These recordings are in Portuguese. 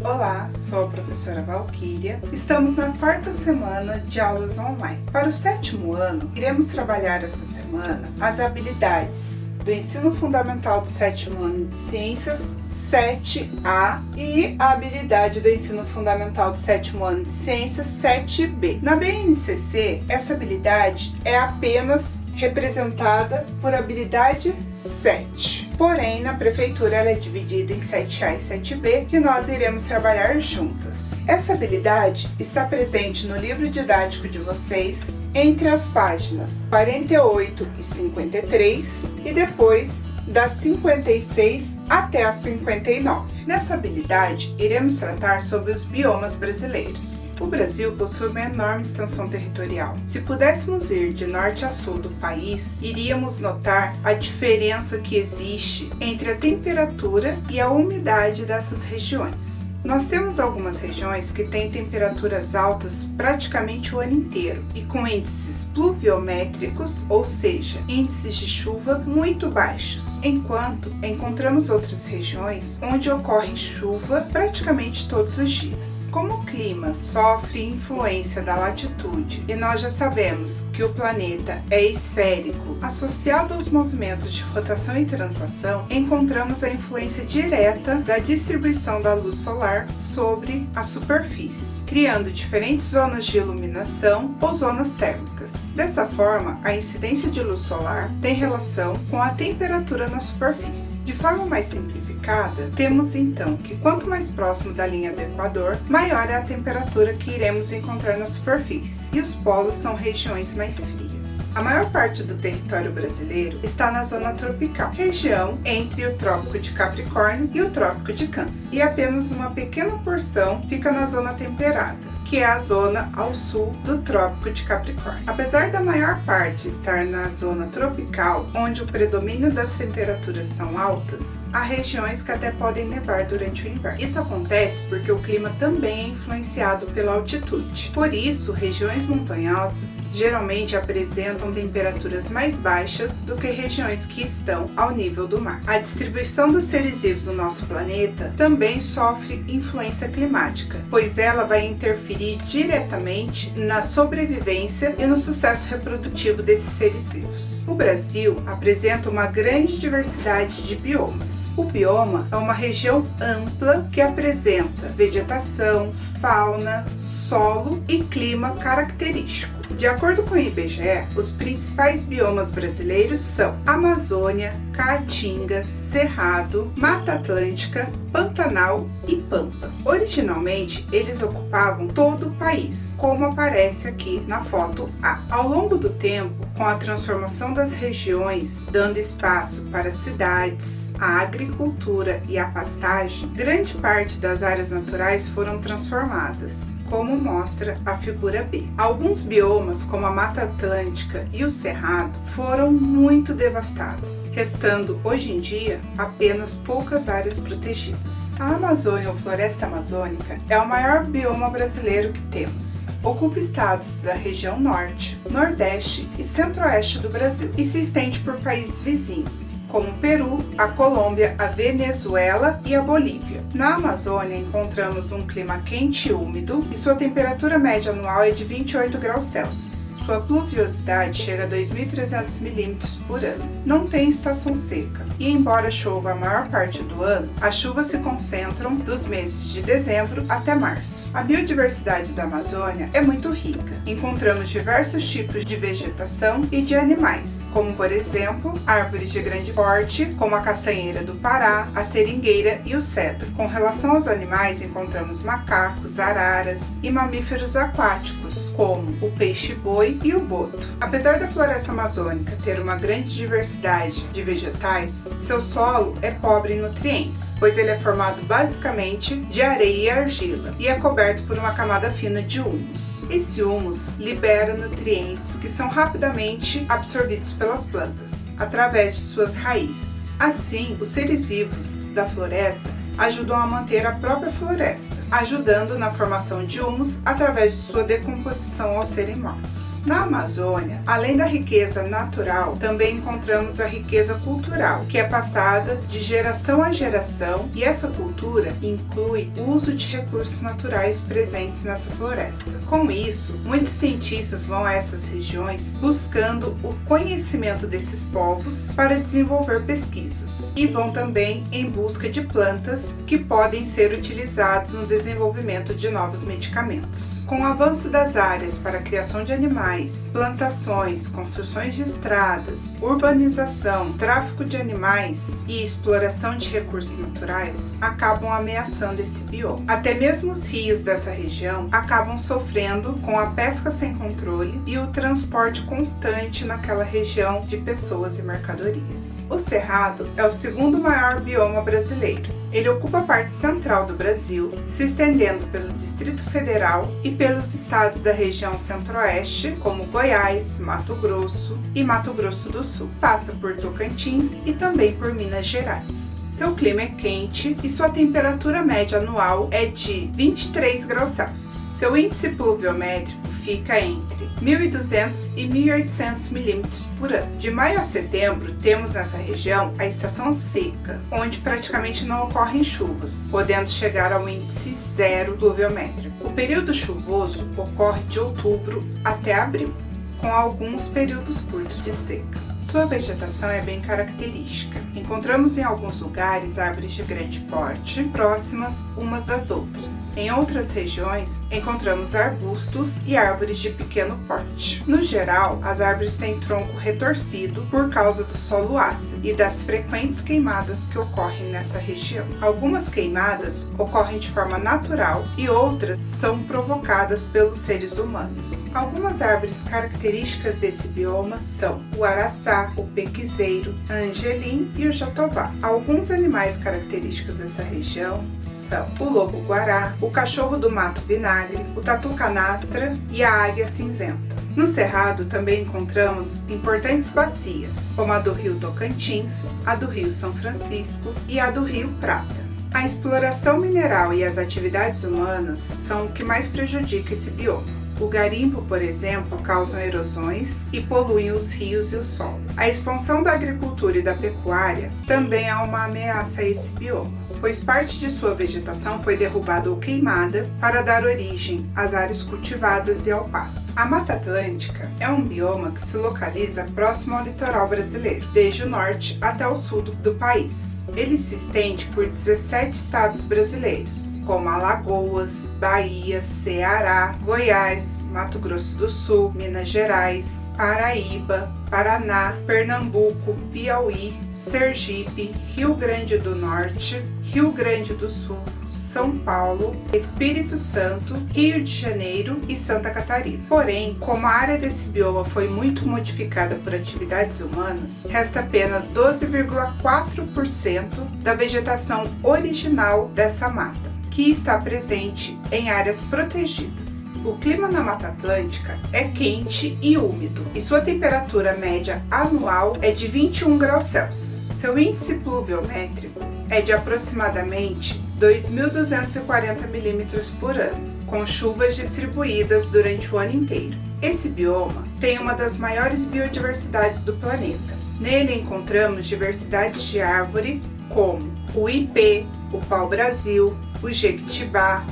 Olá, sou a professora Valquíria. Estamos na quarta semana de aulas online. Para o 7º ano, iremos trabalhar essa semana as habilidades do Ensino Fundamental do 7º ano de Ciências 7A e a habilidade do Ensino Fundamental do 7º ano de Ciências 7B. Na BNCC, essa habilidade é apenas representada por habilidade 7. Porém, na prefeitura ela é dividida em 7A e 7B, que nós iremos trabalhar juntas. Essa habilidade está presente no livro didático de vocês entre as páginas 48 e 53 e depois das 56 até as 59. Nessa habilidade, iremos tratar sobre os biomas brasileiros. O Brasil possui uma enorme extensão territorial. Se pudéssemos ir de norte a sul do país, iríamos notar a diferença que existe entre a temperatura e a umidade dessas regiões. Nós temos algumas regiões que têm temperaturas altas praticamente o ano inteiro e com índices pluviométricos, ou seja, índices de chuva muito baixos, enquanto encontramos outras regiões onde ocorre chuva praticamente todos os dias. Como o clima sofre influência da latitude e nós já sabemos que o planeta é esférico, associado aos movimentos de rotação e translação, encontramos a influência direta da distribuição da luz solar sobre a superfície, criando diferentes zonas de iluminação ou zonas térmicas. Dessa forma, a incidência de luz solar tem relação com a temperatura na superfície. De forma mais simplificada, temos então que quanto mais próximo da linha do Equador, maior é a temperatura que iremos encontrar na superfície, e os polos são regiões mais frias. A maior parte do território brasileiro está na zona tropical, região entre o Trópico de Capricórnio e o Trópico de Câncer, e apenas uma pequena porção fica na zona temperada, que é a zona ao sul do Trópico de Capricórnio. Apesar da maior parte estar na zona tropical, onde o predomínio das temperaturas são altas, há regiões que até podem nevar durante o inverno. Isso acontece porque o clima também é influenciado pela altitude. Por isso, regiões montanhosas geralmente apresentam temperaturas mais baixas do que regiões que estão ao nível do mar. A distribuição dos seres vivos no nosso planeta também sofre influência climática, pois ela vai interferir diretamente na sobrevivência e no sucesso reprodutivo desses seres vivos. O Brasil apresenta uma grande diversidade de biomas. O bioma é uma região ampla que apresenta vegetação, fauna, solo e clima característico. De acordo com o IBGE, os principais biomas brasileiros são Amazônia, Caatinga, Cerrado, Mata Atlântica, Pantanal e Pampa. Originalmente, eles ocupavam todo o país, como aparece aqui na foto A. Ao longo do tempo, com a transformação das regiões, dando espaço para cidades, a agricultura e a pastagem, grande parte das áreas naturais foram transformadas, como mostra a figura B. Alguns biomas, como a Mata Atlântica e o Cerrado, foram muito devastados, restando hoje em dia apenas poucas áreas protegidas. A Amazônia ou Floresta Amazônica é o maior bioma brasileiro que temos. Ocupa estados da região norte, nordeste e centro-oeste do Brasil e se estende por países vizinhos, como o Peru, a Colômbia, a Venezuela e a Bolívia. Na Amazônia encontramos um clima quente e úmido e sua temperatura média anual é de 28 graus Celsius. Sua pluviosidade chega a 2.300 milímetros por ano. Não tem estação seca e, embora chova a maior parte do ano, as chuvas se concentram dos meses de dezembro até março. A biodiversidade da Amazônia é muito rica. Encontramos diversos tipos de vegetação e de animais, como por exemplo, árvores de grande porte, como a castanheira do Pará, a seringueira e o cedro. Com relação aos animais, encontramos macacos, araras e mamíferos aquáticos, como o peixe-boi e o boto. Apesar da floresta amazônica ter uma grande diversidade de vegetais, seu solo é pobre em nutrientes, pois ele é formado basicamente de areia e argila e é coberto por uma camada fina de humus. Esse humus libera nutrientes que são rapidamente absorvidos pelas plantas, através de suas raízes. Assim, os seres vivos da floresta ajudam a manter a própria floresta, ajudando na formação de humus através de sua decomposição ao serem mortos. Na Amazônia, além da riqueza natural, também encontramos a riqueza cultural, que é passada de geração a geração, e essa cultura inclui o uso de recursos naturais presentes nessa floresta. Com isso, muitos cientistas vão a essas regiões buscando o conhecimento desses povos para desenvolver pesquisas, e vão também em busca de plantas que podem ser utilizadas no desenvolvimento de novos medicamentos. Com o avanço das áreas para a criação de animais, plantações, construções de estradas, urbanização, tráfico de animais e exploração de recursos naturais, acabam ameaçando esse bioma. Até mesmo os rios dessa região acabam sofrendo com a pesca sem controle e o transporte constante naquela região de pessoas e mercadorias. O Cerrado é o segundo maior bioma brasileiro. Ele ocupa a parte central do Brasil, se estendendo pelo Distrito Federal e pelos estados da região centro-oeste, como Goiás, Mato Grosso e Mato Grosso do Sul. Passa por Tocantins e também por Minas Gerais. Seu clima é quente e sua temperatura média anual é de 23 graus Celsius. Seu índice pluviométrico fica entre 1.200 e 1.800 milímetros por ano. De maio a setembro, temos nessa região a estação seca, onde praticamente não ocorrem chuvas, podendo chegar ao índice zero pluviométrico. O período chuvoso ocorre de outubro até abril, com alguns períodos curtos de seca. Sua vegetação é bem característica. Encontramos em alguns lugares árvores de grande porte, próximas umas das outras. Em outras regiões, encontramos arbustos e árvores de pequeno porte. No geral, as árvores têm tronco retorcido por causa do solo ácido e das frequentes queimadas que ocorrem nessa região. Algumas queimadas ocorrem de forma natural e outras são provocadas pelos seres humanos. Algumas árvores características desse bioma são o araçá, o pequizeiro, a angelim e o jatobá. Alguns animais característicos dessa região são o lobo-guará, o cachorro do mato vinagre, o tatu-canastra e a águia cinzenta. No Cerrado também encontramos importantes bacias, como a do rio Tocantins, a do rio São Francisco e a do rio Prata. A exploração mineral e as atividades humanas são o que mais prejudica esse bioma. O garimpo, por exemplo, causa erosões e poluem os rios e o solo. A expansão da agricultura e da pecuária também é uma ameaça a esse bioma, pois parte de sua vegetação foi derrubada ou queimada para dar origem às áreas cultivadas e ao pasto. A Mata Atlântica é um bioma que se localiza próximo ao litoral brasileiro, desde o norte até o sul do país. Ele se estende por 17 estados brasileiros, como Alagoas, Bahia, Ceará, Goiás, Mato Grosso do Sul, Minas Gerais, Paraíba, Paraná, Pernambuco, Piauí, Sergipe, Rio Grande do Norte, Rio Grande do Sul, São Paulo, Espírito Santo, Rio de Janeiro e Santa Catarina. Porém, como a área desse bioma foi muito modificada por atividades humanas, resta apenas 12,4% da vegetação original dessa mata, que está presente em áreas protegidas. O clima na Mata Atlântica é quente e úmido, e sua temperatura média anual é de 21 graus Celsius. Seu índice pluviométrico é de aproximadamente 2.240 milímetros por ano, com chuvas distribuídas durante o ano inteiro. Esse bioma tem uma das maiores biodiversidades do planeta. Nele encontramos diversidades de árvore como o ipê, o pau-brasil, o jequitibá,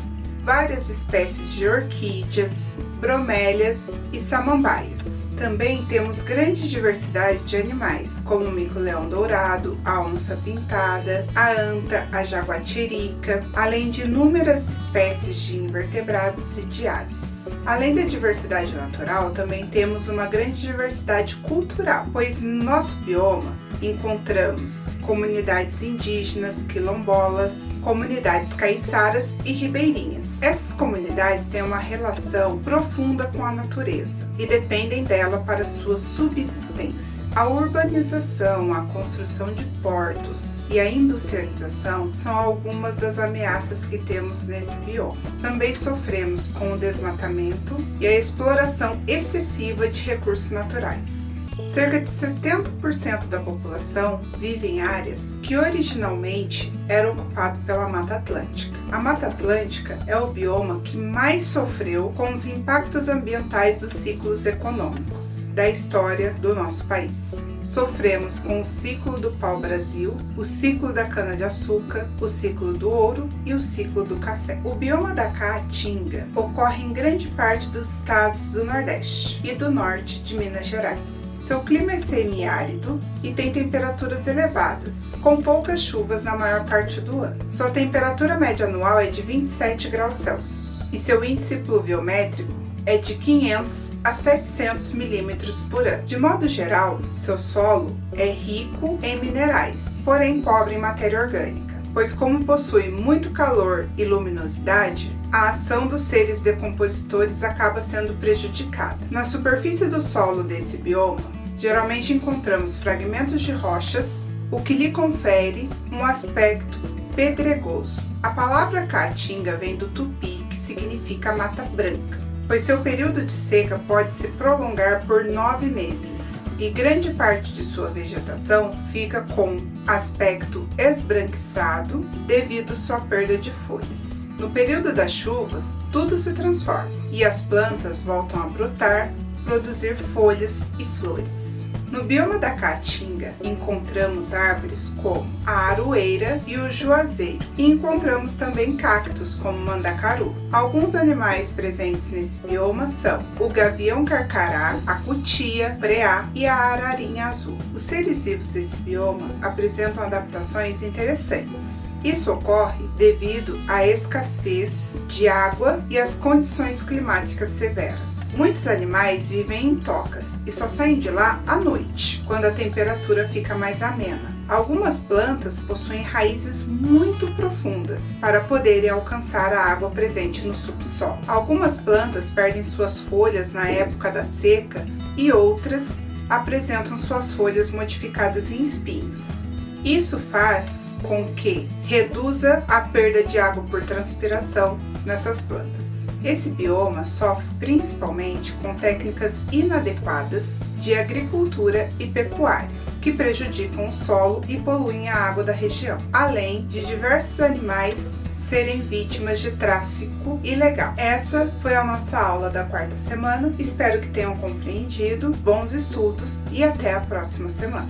várias espécies de orquídeas, bromélias e samambaias. Também temos grande diversidade de animais, como o mico-leão dourado, a onça pintada, a anta, a jaguatirica, além de inúmeras espécies de invertebrados e de aves. Além da diversidade natural, também temos uma grande diversidade cultural, pois no nosso bioma encontramos comunidades indígenas, quilombolas, comunidades caiçaras e ribeirinhas. Essas comunidades têm uma relação profunda com a natureza e dependem dela para sua subsistência. A urbanização, a construção de portos e a industrialização são algumas das ameaças que temos nesse bioma. Também sofremos com o desmatamento e a exploração excessiva de recursos naturais. Cerca de 70% da população vive em áreas que originalmente eram ocupadas pela Mata Atlântica. A Mata Atlântica é o bioma que mais sofreu com os impactos ambientais dos ciclos econômicos da história do nosso país. Sofremos com o ciclo do pau-brasil, o ciclo da cana-de-açúcar, o ciclo do ouro e o ciclo do café. O bioma da Caatinga ocorre em grande parte dos estados do Nordeste e do Norte de Minas Gerais. Seu clima é semiárido e tem temperaturas elevadas, com poucas chuvas na maior parte do ano. Sua temperatura média anual é de 27 graus Celsius e seu índice pluviométrico é de 500 a 700 milímetros por ano. De modo geral, seu solo é rico em minerais, porém pobre em matéria orgânica, pois como possui muito calor e luminosidade, a ação dos seres decompositores acaba sendo prejudicada. Na superfície do solo desse bioma, geralmente encontramos fragmentos de rochas, o que lhe confere um aspecto pedregoso. A palavra caatinga vem do tupi, que significa mata branca, pois seu período de seca pode se prolongar por 9 meses e grande parte de sua vegetação fica com aspecto esbranquiçado devido à sua perda de folhas. No período das chuvas, tudo se transforma e as plantas voltam a brotar, produzir folhas e flores. No bioma da Caatinga, encontramos árvores como a aroeira e o juazeiro, e encontramos também cactos como o mandacaru. Alguns animais presentes nesse bioma são o gavião carcará, a cutia, preá e a ararinha azul. Os seres vivos desse bioma apresentam adaptações interessantes. Isso ocorre devido à escassez de água e às condições climáticas severas. Muitos animais vivem em tocas e só saem de lá à noite, quando a temperatura fica mais amena. Algumas plantas possuem raízes muito profundas para poderem alcançar a água presente no subsolo. Algumas plantas perdem suas folhas na época da seca e outras apresentam suas folhas modificadas em espinhos. Isso faz com que reduza a perda de água por transpiração nessas plantas. Esse bioma sofre principalmente com técnicas inadequadas de agricultura e pecuária, que prejudicam o solo e poluem a água da região, além de diversos animais serem vítimas de tráfico ilegal. Essa foi a nossa aula da quarta semana. Espero que tenham compreendido. Bons estudos e até a próxima semana.